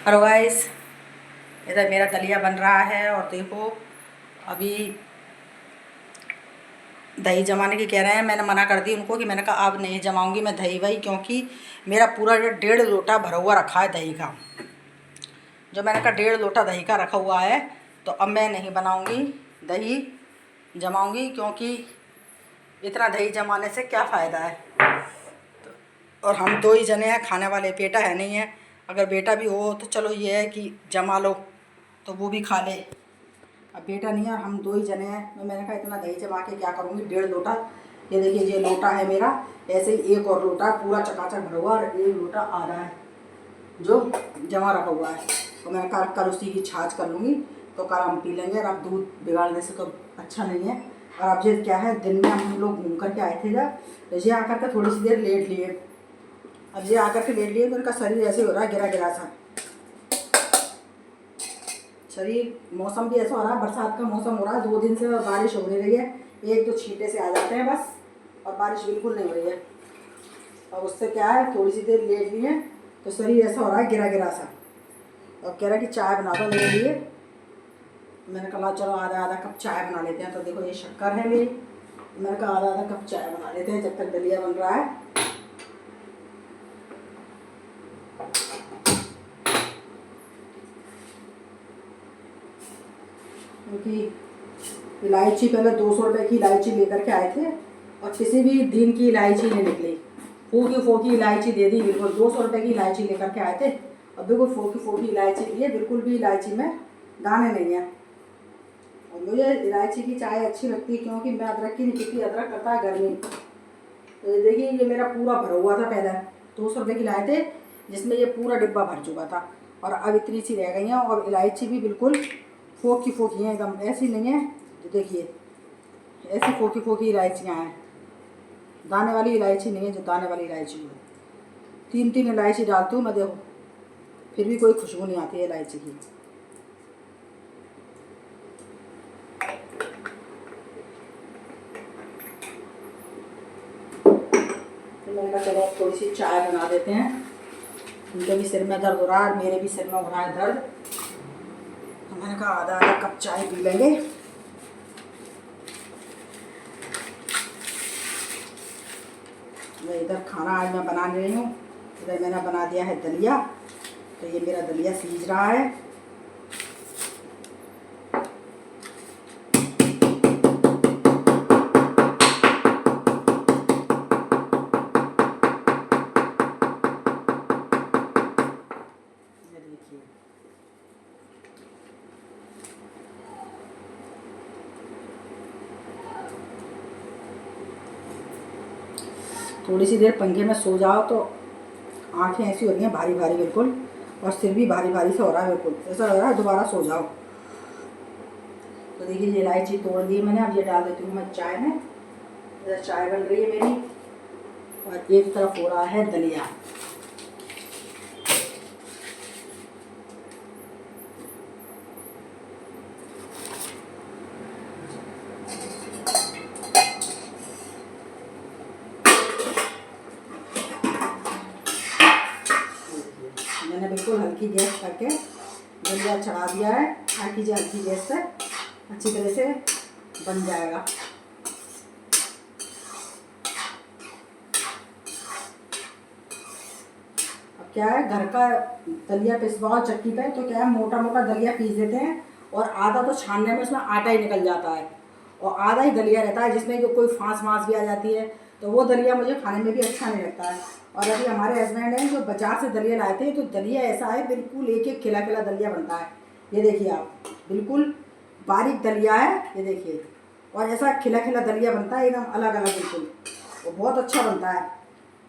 Hello guys, इधर मेरा दलिया बन रहा है। और देखो, अभी दही जमाने की कह रहे हैं। मैंने मना कर दी उनको कि मैंने कहा अब नहीं जमाऊंगी मैं दही वही, क्योंकि मेरा पूरा 1.5 लोटा भरा हुआ रखा है दही का। जो मैंने कहा 1.5 लोटा दही का रखा हुआ है, तो अब मैं नहीं बनाऊंगी दही जमाऊंगी, क्योंकि इतना दही जमाने से क्या फ़ायदा है। और हम 2 ही जने हैं खाने वाले, बेटा है नहीं है। अगर बेटा भी हो तो चलो ये है कि जमा लो तो वो भी खा ले। अब बेटा नहीं है, हम 2 ही जने हैं। तो मैंने कहा इतना दही जमा के क्या करूँगी। 1.5 लोटा, ये देखिए ये लोटा है मेरा। ऐसे ही एक और लोटा पूरा चकाचक भरा हुआ, और 1 लोटा आधा है जो जमा रखा हुआ है। तो मैंने कहा कल उसी की छाछ कर लूँगी, तो कल हम पी लेंगे। और अब दूध बिगाड़ने से तो अच्छा नहीं है। और अब ये क्या है, दिन में हम लोग घूम कर के आए थे जब, ये आकर के थोड़ी सी देर लेट लिए। अब ये आकर के लेट लिए तो उनका शरीर ऐसे हो रहा है गिरा गिरा सा शरीर। मौसम भी ऐसा हो रहा है, बरसात का मौसम हो रहा है 2 दिन से, और बारिश हो नहीं रही है। एक तो छींटे से आ जाते हैं बस, और बारिश बिल्कुल नहीं हो रही है। और उससे क्या है, थोड़ी सी देर लेट ली है तो शरीर ऐसा हो रहा है गिरा गिरा सा। और कह रहा है कि चाय बना दो मेरे लिए। मैंने कहा चलो आधा आधा कप चाय बना लेते हैं। तो देखो ये शक्कर है मेरी, मैंने कहा आधा आधा कप चाय बना लेते हैं जब तक दलिया बन रहा है। क्योंकि इलायची पहले 200 रुपये की इलायची लेकर के आए थे, और किसी भी दिन की इलायची नहीं निकली। फोकी फोकी इलायची दे दी बिल्कुल। 200 रुपये की इलायची लेकर के आए थे, और बिल्कुल फोकी फोकी इलायची दी है। बिल्कुल भी इलायची में दाने नहीं है। और मुझे इलायची की चाय अच्छी लगती है, क्योंकि मैं अदरक की नहीं पीती, अदरक करता है गर्मी। तो ये देखिए ये मेरा पूरा भरा हुआ था पहले, 200 रुपये की लाए थे, जिसमें ये पूरा डिब्बा भर चुका था। और अब इतनी सी रह गई हैं। और इलायची भी बिल्कुल फोकी फोकी हैं, एकदम ऐसी नहीं है। तो देखिए ऐसी फोकी फोकी इलायचियाँ हैं, दाने वाली इलायची नहीं है। जो दाने वाली इलायची है, 3 इलायची डालती हूँ मैं, देखो फिर भी कोई खुशबू नहीं आती है इलायची की। तो मैंने कहा चलो थोड़ी सी चाय बना देते हैं। उनके भी सिर में दर्द हो रहा है, मेरे भी सिर में हो रहा है दर्द। तो मैंने कहा आधा आधा कप चाय पी लेंगे। मैं इधर खाना आज मैं बना रही हूँ। इधर मैंने बना दिया है दलिया। तो ये मेरा दलिया सीज रहा है। ये देखिए थोड़ी सी देर पंखे में सो जाओ तो आंखें ऐसी हो रही हैं भारी भारी बिल्कुल, और सिर भी भारी भारी से हो रहा है बिल्कुल। ऐसा लग रहा है दोबारा सो जाओ। तो देखिए ये इलायची तोड़ दी मैंने। अब ये डाल देती हूँ मैं चाय में। इधर चाय बन रही है मेरी, और एक तरफ हो रहा है दलिया। मैंने बिल्कुल हल्की गैस करके दलिया चढ़ा दिया है। हल्की गैस से अच्छी तरह से बन जाएगा। अब क्या है, घर का दलिया पिसवाओ चक्की पे तो क्या है, मोटा मोटा दलिया पीस देते हैं, और आधा तो छानने में उसमें आटा ही निकल जाता है, और आधा ही दलिया रहता है जिसमें जो कोई फांस वाँस भी आ जाती है। तो वो दलिया मुझे खाने में भी अच्छा नहीं लगता है। और अभी हमारे हस्बैंड हैं जो बाजार से दलिया लाए थे, तो दलिया ऐसा है बिल्कुल एक एक खिला खिला दलिया बनता है। ये देखिए आप, बिल्कुल बारीक दलिया है ये देखिए। और ऐसा खिला खिला दलिया बनता है एकदम अलग अलग बिल्कुल, वो बहुत अच्छा बनता है।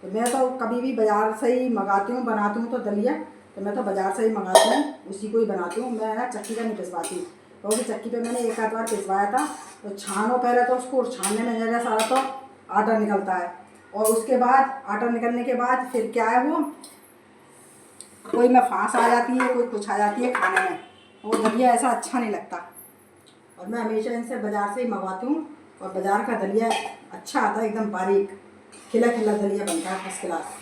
तो मैं तो कभी भी बाज़ार से ही मंगाती हूँ, बनाती हूँ तो दलिया, तो मैं तो बाज़ार से ही मंगाती हूँ, उसी को ही बनाती हूँ। मैं ना चक्की का नहीं पिसवाती, क्योंकि चक्की पे मैंने एक आध बार पिसवाया था। तो छानो पहले तो उसको, छानने में ज़रा सारा तो आटा निकलता है, और उसके बाद आटा निकलने के बाद फिर क्या है, वो कोई में फांस आ जाती है, कोई कुछ आ जाती है खाने में, वो दलिया ऐसा अच्छा नहीं लगता। और मैं हमेशा इनसे बाज़ार से ही मंगवाती हूँ, और बाज़ार का दलिया अच्छा आता है, एकदम बारीक खिला खिला दलिया बनता है फर्स्ट क्लास।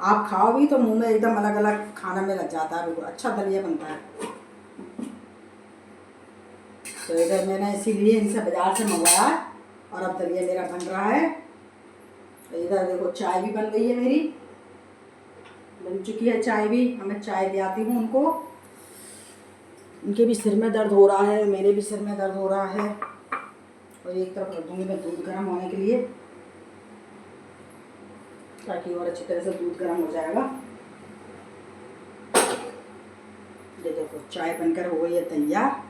आप खाओ भी तो मुंह में एकदम अलग अलग खाना में लग जाता है, बिल्कुल अच्छा दलिया बनता है। तो इधर मैंने इसीलिए इनसे बाज़ार से मंगवाया और अब दलिया मेरा बन रहा है। तो इधर देखो चाय भी बन गई है मेरी, बन चुकी है चाय भी। अब मैं चाय ले आती हूँ उनको, उनके भी सिर में दर्द हो रहा है, मेरे भी सिर में दर्द हो रहा है। और एक तरफ रख दूँगी मैं दूध गर्म होने के लिए, ताकि और अच्छी तरह से दूध गर्म हो जाएगा। ये देखो चाय बनकर हो गई है तैयार,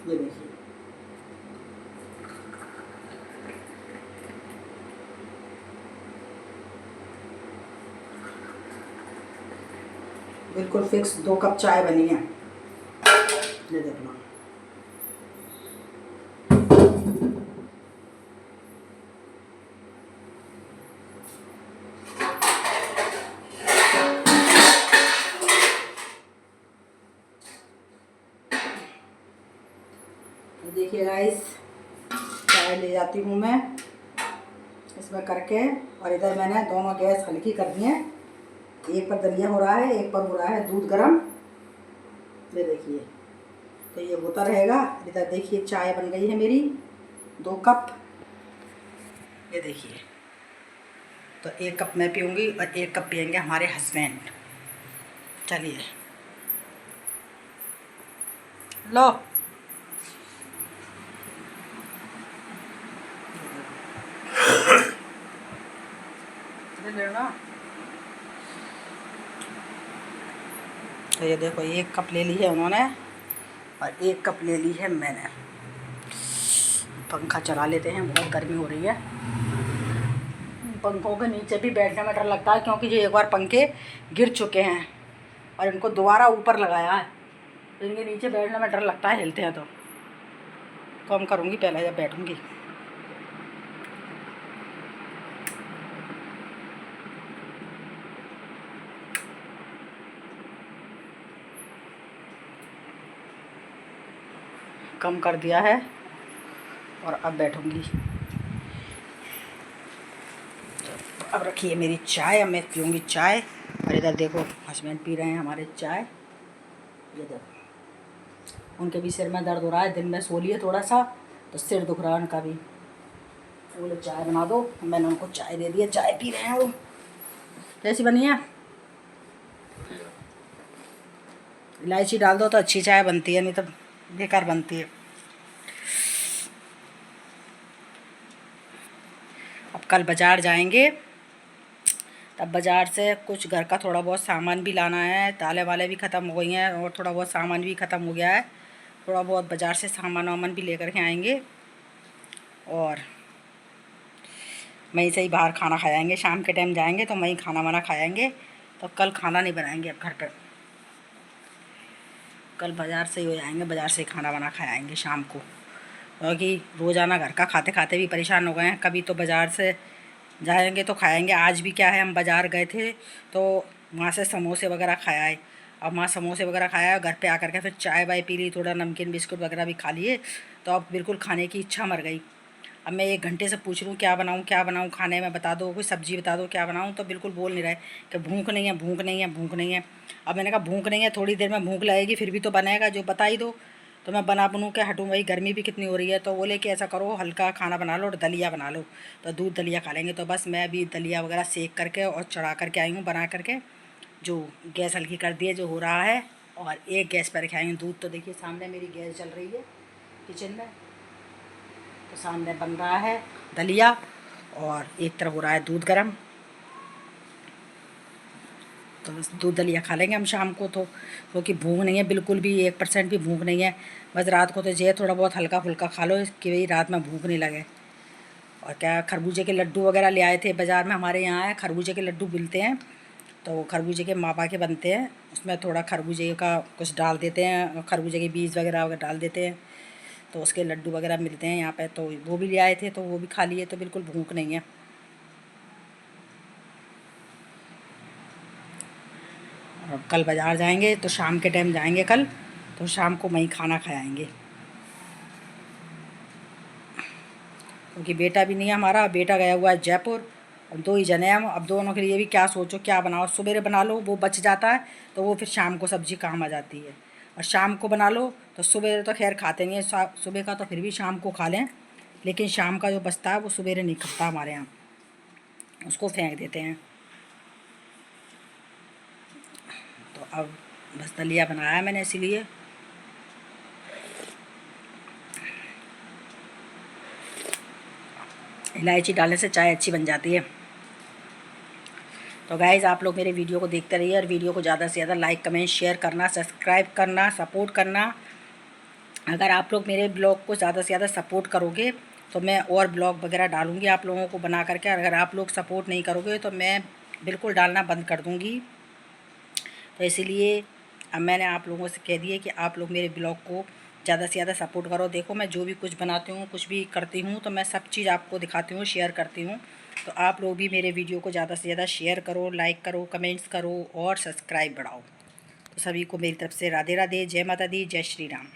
ये देखिए। बिल्कुल फिक्स 2 कप चाय बनी है, ये देख लो। देखिए गाइस, चाय ले जाती हूँ मैं इसमें करके। और इधर मैंने दोनों गैस हल्की कर दी है, एक पर दलिया हो रहा है, एक पर हो रहा है दूध गरम। ये देखिए, तो ये होता रहेगा। इधर देखिए चाय बन गई है मेरी 2 कप, ये देखिए। तो 1 कप मैं पीऊँगी और 1 कप पियेंगे हमारे हस्बैंड। चलिए लो, लेना। तो ये देखो 1 कप ले ली है उन्होंने और 1 कप ले ली है मैंने। पंखा चला लेते हैं, बहुत गर्मी हो रही है। पंखों के नीचे भी बैठने में डर लगता है, क्योंकि ये एक बार पंखे गिर चुके हैं और इनको दोबारा ऊपर लगाया है, तो इनके नीचे बैठने में डर लगता है, हिलते हैं तो हम करूँगी पहले जब बैठूँगी। कम कर दिया है और अब बैठूँगी। अब रखिए मेरी चाय, अब मैं पीऊँगी चाय। और इधर देखो हस्बैंड पी रहे हैं हमारे चाय, ये देखो। उनके भी सिर में दर्द हो रहा है, दिन में सो लिए थोड़ा सा तो सिर दुख रहा है उनका भी। बोले चाय बना दो, मैंने उनको चाय दे दी है, चाय पी रहे हैं वो। कैसी बनी है? इलायची डाल दो तो अच्छी चाय बनती है, नहीं तो बेकार बनती है। अब कल बाज़ार जाएंगे, तब बाज़ार से कुछ घर का थोड़ा बहुत सामान भी लाना है। दालें वाले भी ख़त्म हो गई हैं और थोड़ा बहुत सामान भी ख़त्म हो गया है। थोड़ा बहुत बाज़ार से सामान वामान भी लेकर के आएंगे और वहीं से ही बाहर खाना खाएंगे। शाम के टाइम जाएंगे तो वहीं खाना वाना खाएंगे। तो कल खाना नहीं बनाएंगे अब घर पर, कल बाज़ार से ही हो जाएंगे, बाज़ार से ही खाना वाना खाएंगे शाम को। क्योंकि रोज़ाना घर का खाते खाते भी परेशान हो गए हैं, कभी तो बाज़ार से जाएंगे तो खाएंगे। आज भी क्या है, हम बाज़ार गए थे तो वहाँ से समोसे वगैरह खाया है। अब वहाँ समोसे वगैरह खाया है, घर पे आकर के फिर चाय वाय पी ली, थोड़ा नमकीन बिस्कुट वगैरह भी खा लिए। तो अब बिल्कुल खाने की इच्छा मर गई। अब मैं 1 घंटे से पूछ रही हूँ क्या बनाऊँ खाने में, बता दो कोई सब्ज़ी बता दो क्या बनाऊँ, तो बिल्कुल बोल नहीं रहे कि भूख नहीं है, भूख नहीं है, भूख नहीं है। अब मैंने कहा भूख नहीं है, थोड़ी देर में भूख लगेगी, फिर भी तो बनेगा, जो बता ही दो। तो मैं बना बनू के हटूँ, भाई गर्मी भी कितनी हो रही है। तो बोले कि ऐसा करो हल्का खाना बना लो और दलिया बना लो, तो दूध दलिया खा लेंगे। तो बस मैं अभी दलिया वगैरह सेक करके और चढ़ा करके आई हूँ बना करके, जो गैस हल्की कर दी है, जो हो रहा है। और एक गैस पर रखे आई हूँ दूध। तो देखिए सामने मेरी गैस जल रही है किचन में, तो सामने बन रहा है दलिया और एक तरफ हो रहा है दूध गर्म। तो बस दूध दलिया खा लेंगे हम शाम को, तो क्योंकि भूख नहीं है बिल्कुल भी, 1% भी भूख नहीं है। बस रात को तो ये थोड़ा बहुत हल्का फुल्का खा लो कि भाई रात में भूख नहीं लगे। और क्या, खरबूजे के लड्डू वगैरह ले आए थे बाज़ार में, हमारे यहाँ है खरबूजे के लड्डू मिलते हैं। तो खरबूजे के मापा के बनते हैं, उसमें थोड़ा खरबूजे का कुछ डाल देते हैं, खरबूजे के बीज वगैरह डाल देते हैं, तो उसके लड्डू वगैरह मिलते हैं यहाँ पे। तो वो भी ले आए थे, तो वो भी खा लिए, तो बिल्कुल भूख नहीं है। और कल बाज़ार जाएंगे तो शाम के टाइम जाएंगे कल, तो शाम को वहीं खाना खाएंगे। क्योंकि बेटा भी नहीं है हमारा, बेटा गया हुआ है जयपुर, अब 2 ही जने हैं हम, अब दोनों के लिए भी क्या सोचो क्या बनाओ। सवेरे बना लो वो बच जाता है तो वो फिर शाम को सब्ज़ी काम आ जाती है, और शाम को बना लो तो सवेरे तो खैर खाते नहीं है, सुबह का तो फिर भी शाम को खा लें, लेकिन शाम का जो बचता है वो सवेरे नहीं खपता हमारे यहाँ, उसको फेंक देते हैं। तो अब बस दलिया बनाया है मैंने, इसीलिए इलायची डालने से चाय अच्छी बन जाती है। तो गाइज़ आप लोग मेरे वीडियो को देखते रहिए, और वीडियो को ज़्यादा से ज़्यादा लाइक कमेंट शेयर करना, सब्सक्राइब करना, सपोर्ट करना। अगर आप लोग मेरे ब्लॉग को ज़्यादा से ज़्यादा सपोर्ट करोगे तो मैं और ब्लॉग वगैरह डालूँगी आप लोगों को बना करके। अगर आप लोग सपोर्ट नहीं करोगे तो मैं बिल्कुल डालना बंद कर दूँगी। तो इसीलिए अब मैंने आप लोगों से कह दिया कि आप लोग मेरे ब्लॉग को ज़्यादा से ज़्यादा सपोर्ट करो। देखो मैं जो भी कुछ बनाती हूँ, कुछ भी करती हूँ, तो मैं सब चीज़ आपको दिखाती हूँ, शेयर करती हूँ। तो आप लोग भी मेरे वीडियो को ज़्यादा से ज़्यादा शेयर करो, लाइक करो, कमेंट्स करो और सब्सक्राइब बढ़ाओ। तो सभी को मेरी तरफ से राधे राधे, जय माता दी, जय श्री राम।